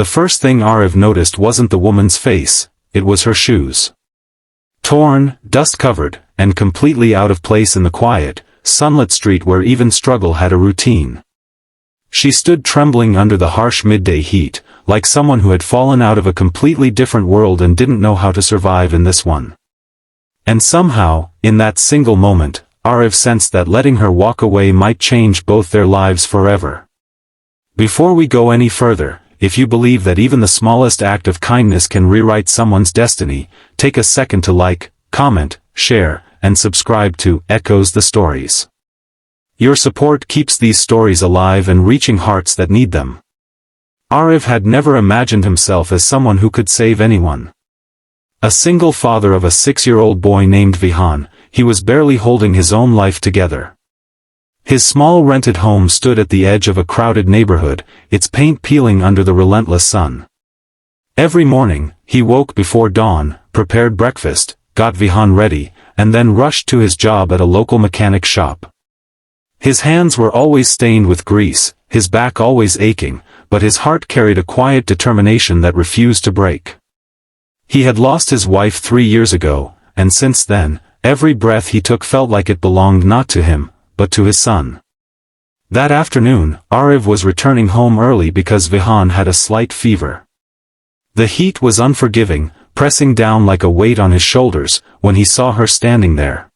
The first thing Aarav noticed wasn't the woman's face, it was her shoes. Torn, dust-covered, and completely out of place in the quiet, sunlit street where even struggle had a routine. She stood trembling under the harsh midday heat, like someone who had fallen out of a completely different world and didn't know how to survive in this one. And somehow, in that single moment, Aarav sensed that letting her walk away might change both their lives forever. Before we go any further, if you believe that even the smallest act of kindness can rewrite someone's destiny, take a second to like, comment, share, and subscribe to Echoes the Stories. Your support keeps these stories alive and reaching hearts that need them. Aarav had never imagined himself as someone who could save anyone. A single father of a 6-year-old boy named Vihan, he was barely holding his own life together. His small rented home stood at the edge of a crowded neighborhood, its paint peeling under the relentless sun. Every morning, he woke before dawn, prepared breakfast, got Vihan ready, and then rushed to his job at a local mechanic shop. His hands were always stained with grease, his back always aching, but his heart carried a quiet determination that refused to break. He had lost his wife 3 years ago, and since then, every breath he took felt like it belonged not to him, but to his son. That afternoon, Aarav was returning home early because Vihan had a slight fever. The heat was unforgiving, pressing down like a weight on his shoulders, when he saw her standing there.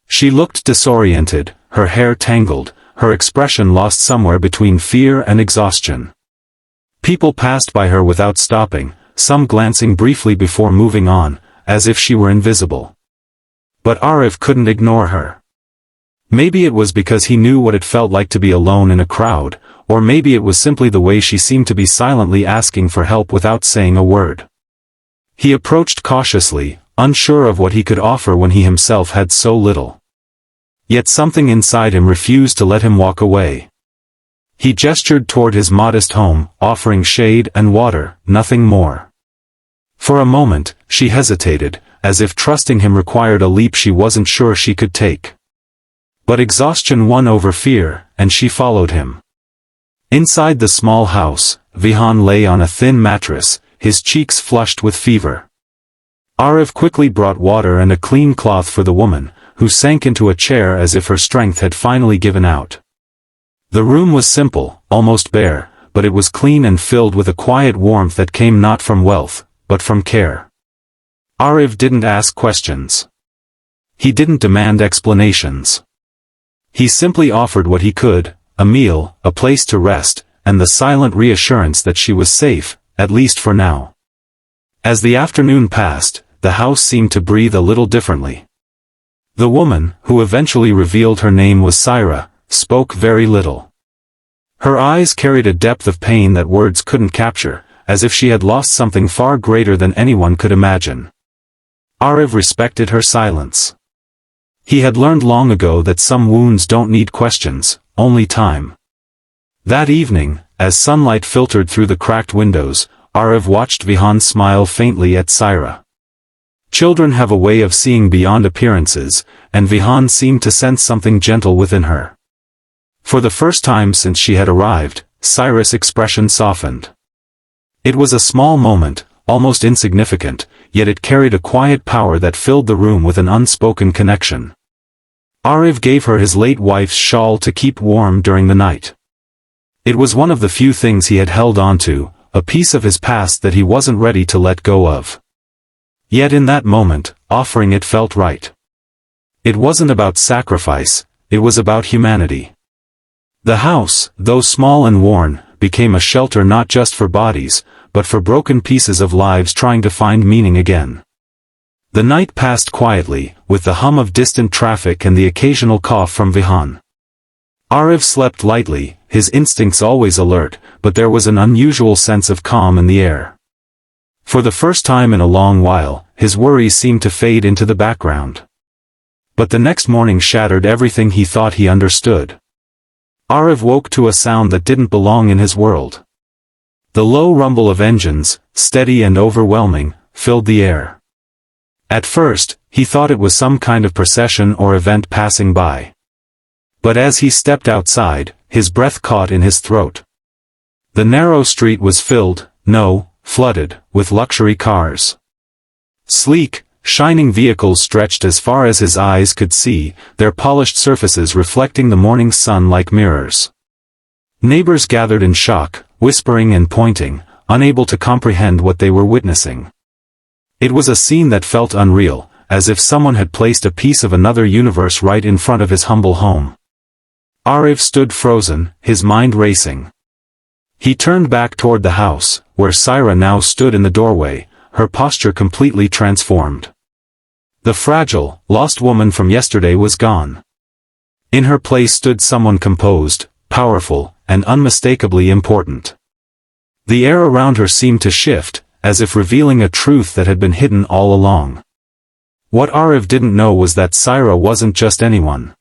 She looked disoriented, her hair tangled, her expression lost somewhere between fear and exhaustion. People passed by her without stopping, some glancing briefly before moving on, as if she were invisible. But Aarav couldn't ignore her. Maybe it was because he knew what it felt like to be alone in a crowd, or maybe it was simply the way she seemed to be silently asking for help without saying a word. He approached cautiously, unsure of what he could offer when he himself had so little. Yet something inside him refused to let him walk away. He gestured toward his modest home, offering shade and water, nothing more. For a moment, she hesitated, as if trusting him required a leap she wasn't sure she could take. But exhaustion won over fear, and she followed him. Inside the small house, Vihan lay on a thin mattress, his cheeks flushed with fever. Aarav quickly brought water and a clean cloth for the woman, who sank into a chair as if her strength had finally given out. The room was simple, almost bare, but it was clean and filled with a quiet warmth that came not from wealth, but from care. Aarav didn't ask questions. He didn't demand explanations. He simply offered what he could, a meal, a place to rest, and the silent reassurance that she was safe, at least for now. As the afternoon passed, the house seemed to breathe a little differently. The woman, who eventually revealed her name was Syra, spoke very little. Her eyes carried a depth of pain that words couldn't capture, as if she had lost something far greater than anyone could imagine. Aarav respected her silence. He had learned long ago that some wounds don't need questions, only time. That evening, as sunlight filtered through the cracked windows, Aarav watched Vihan smile faintly at Syra. Children have a way of seeing beyond appearances, and Vihan seemed to sense something gentle within her. For the first time since she had arrived, Syra's expression softened. It was a small moment, almost insignificant, yet it carried a quiet power that filled the room with an unspoken connection. Aarav gave her his late wife's shawl to keep warm during the night. It was one of the few things he had held on to, a piece of his past that he wasn't ready to let go of. Yet in that moment, offering it felt right. It wasn't about sacrifice, it was about humanity. The house, though small and worn, became a shelter not just for bodies, but for broken pieces of lives trying to find meaning again. The night passed quietly, with the hum of distant traffic and the occasional cough from Vihan. Aarav slept lightly, his instincts always alert, but there was an unusual sense of calm in the air. For the first time in a long while, his worries seemed to fade into the background. But the next morning shattered everything he thought he understood. Aarav woke to a sound that didn't belong in his world. The low rumble of engines, steady and overwhelming, filled the air. At first, he thought it was some kind of procession or event passing by. But as he stepped outside, his breath caught in his throat. The narrow street was filled, No, flooded with luxury cars. Sleek, shining vehicles stretched as far as his eyes could see, their polished surfaces reflecting the morning sun like mirrors. Neighbors gathered in shock, whispering and pointing, unable to comprehend what they were witnessing. It was a scene that felt unreal, as if someone had placed a piece of another universe right in front of his humble home. Aarav stood frozen, his mind racing. He turned back toward the house, where Syra now stood in the doorway, her posture completely transformed. The fragile, lost woman from yesterday was gone. In her place stood someone composed, powerful, and unmistakably important. The air around her seemed to shift, as if revealing a truth that had been hidden all along. What Aarav didn't know was that Syra wasn't just anyone.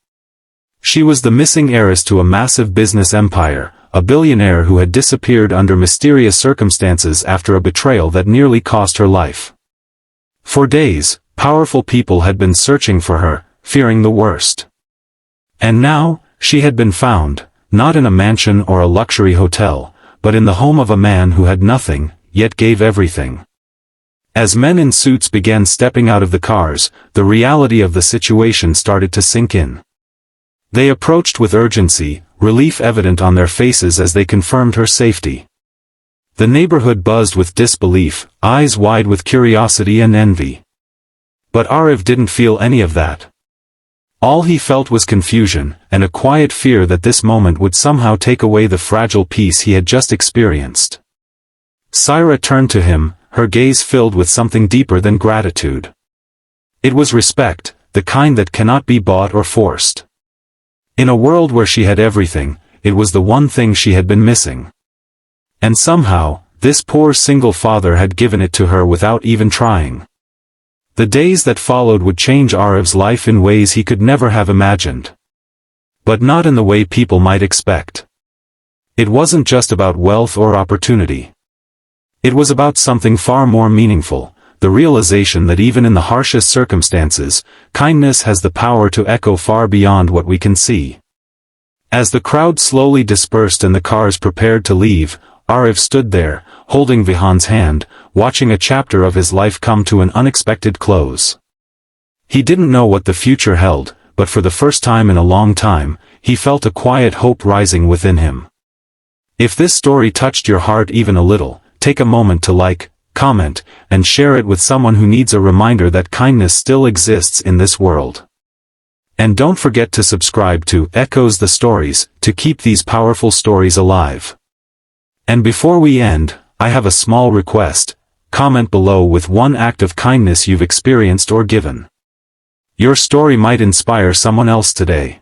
She was the missing heiress to a massive business empire, a billionaire who had disappeared under mysterious circumstances after a betrayal that nearly cost her life. For days, powerful people had been searching for her, fearing the worst. And now, she had been found, not in a mansion or a luxury hotel, but in the home of a man who had nothing, yet gave everything. As men in suits began stepping out of the cars, the reality of the situation started to sink in. They approached with urgency, relief evident on their faces as they confirmed her safety. The neighborhood buzzed with disbelief, eyes wide with curiosity and envy. But Aarav didn't feel any of that. All he felt was confusion, and a quiet fear that this moment would somehow take away the fragile peace he had just experienced. Syra turned to him, her gaze filled with something deeper than gratitude. It was respect, the kind that cannot be bought or forced. In a world where she had everything, it was the one thing she had been missing. And somehow, this poor single father had given it to her without even trying. The days that followed would change Aarav's life in ways he could never have imagined. But not in the way people might expect. It wasn't just about wealth or opportunity. It was about something far more meaningful, the realization that even in the harshest circumstances, kindness has the power to echo far beyond what we can see. As the crowd slowly dispersed and the cars prepared to leave, Aarav stood there, holding Vihan's hand, watching a chapter of his life come to an unexpected close. He didn't know what the future held, but for the first time in a long time, he felt a quiet hope rising within him. If this story touched your heart even a little, take a moment to like, comment, and share it with someone who needs a reminder that kindness still exists in this world. And don't forget to subscribe to Echoes the Stories, to keep these powerful stories alive. And before we end, I have a small request: comment below with one act of kindness you've experienced or given. Your story might inspire someone else today.